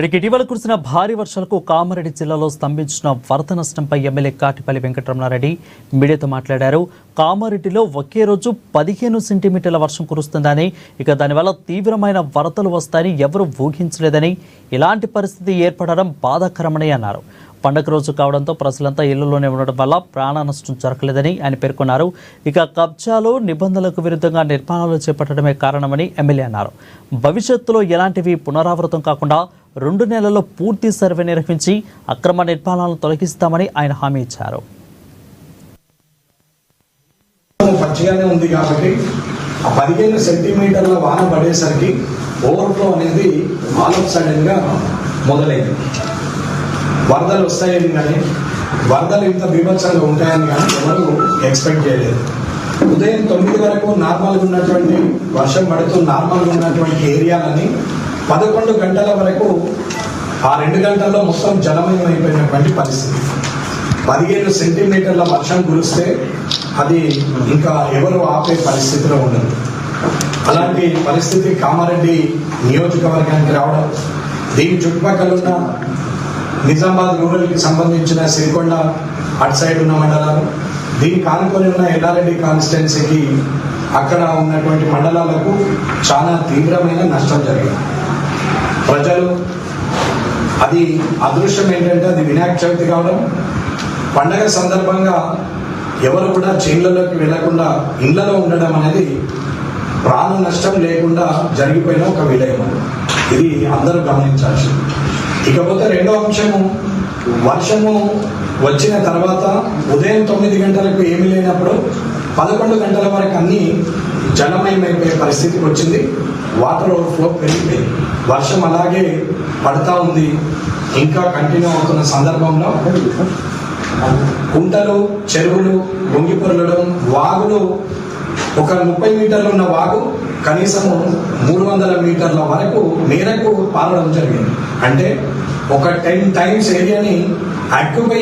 ఇటీవల కురిసిన భారీ వర్షాలకు కామారెడ్డి జిల్లాలో స్తంభించిన వరద నష్టంపై ఎమ్మెల్యే కాటిపల్లి వెంకటరమణారెడ్డి మీడియాతో మాట్లాడారు. కామారెడ్డిలో ఒకే రోజు 15 సెంటీమీటర్ల వర్షం కురుస్తుందని, ఇక దానివల్ల తీవ్రమైన వరదలు వస్తాయని ఎవరూ ఊహించలేదని, ఇలాంటి పరిస్థితి ఏర్పడడం బాధాకరమని అన్నారు. పండగ రోజు కావడంతో ప్రజలంతా ఇళ్లలోనే ఉండడం వల్ల ప్రాణ నష్టం జరగలేదని ఆయన పేర్కొన్నారు. ఇక కబ్జాలు నిబంధనలకు విరుద్ధంగా నిర్మాణాలు చేపట్టడమే కారణమని ఎమ్మెల్యే అన్నారు. భవిష్యత్తులో ఎలాంటివి పునరావృతం కాకుండా 2 నెలల్లో పూర్తి సర్వే నిర్వహించి అక్రమ నిర్మాణాలను తొలగిస్తామని ఆయన హామీ ఇచ్చారు. పచ్చిగానే ఉంది కాబట్టి 15 సెంటీమీటర్ల వాన పడేసరికి ఓవర్ఫ్లో అనేది ఆల్ ఆఫ్ సడన్ గా మొదలైంది. వరదలు వస్తాయని కానీ, వరదలు ఇంత బీభత్సంగా ఉంటాయని కానీ ఎవరు ఎక్స్పెక్ట్ చేయలేదు. ఉదయం 9 వరకు నార్మల్గా ఉన్నటువంటి వర్షం పడుతూ నార్మల్గా ఉన్నటువంటి ఏరియాలని 11 గంటల వరకు ఆ 2 గంటల్లో మొత్తం జలమయం అయిపోయినటువంటి పరిస్థితి. 15 సెంటీమీటర్ల వర్షం కురిస్తే అది ఇంకా ఎవరు ఆపే పరిస్థితిలో ఉండదు. అలాంటి పరిస్థితి కామారెడ్డి నియోజకవర్గానికి రావడం, దీని చుట్టుపక్కల ఉన్న నిజామాబాద్ రూరల్కి సంబంధించిన సిరికొండ అటు సైడ్ ఉన్న మండలాలు, దీనికి ఆనుకొని ఉన్న ఎల్లారెడ్డి కాన్స్టిట్యున్సీకి అక్కడ ఉన్నటువంటి మండలాలకు చాలా తీవ్రమైన నష్టం జరిగింది. ప్రజలు అది అదృశ్యం ఏంటంటే అది వినాయక చవితి కావడం, పండగ సందర్భంగా ఎవరు కూడా చేన్లలోకి వెళ్లకుండా ఇళ్లలో ఉండడం అనేది ప్రాణ నష్టం లేకుండా జరిగిపోయిన ఒక విలయం. ఇది అందరూ గమనించాల్సి. ఇకపోతే రెండో అంశము, వర్షము వచ్చిన తర్వాత ఉదయం 9 గంటలకు ఏమీ లేనప్పుడు 11 గంటల వరకు అన్ని జలమయమైపోయే పరిస్థితికి వచ్చింది. వాటర్ ఓవర్ఫ్లో పెరిగిపోయింది. వర్షం అలాగే పడతా ఉంది. ఇంకా కంటిన్యూ అవుతున్న సందర్భంలో కుంటలు, చెరువులు పొంగిపొరలడం, వాగులు ఒక 30 మీటర్లు ఉన్న వాగు కనీసము 300 మీటర్ల వరకు మేరకు పారడం జరిగింది. అంటే ఒక 10 టైమ్స్ ఏరియాని ఆక్యుపై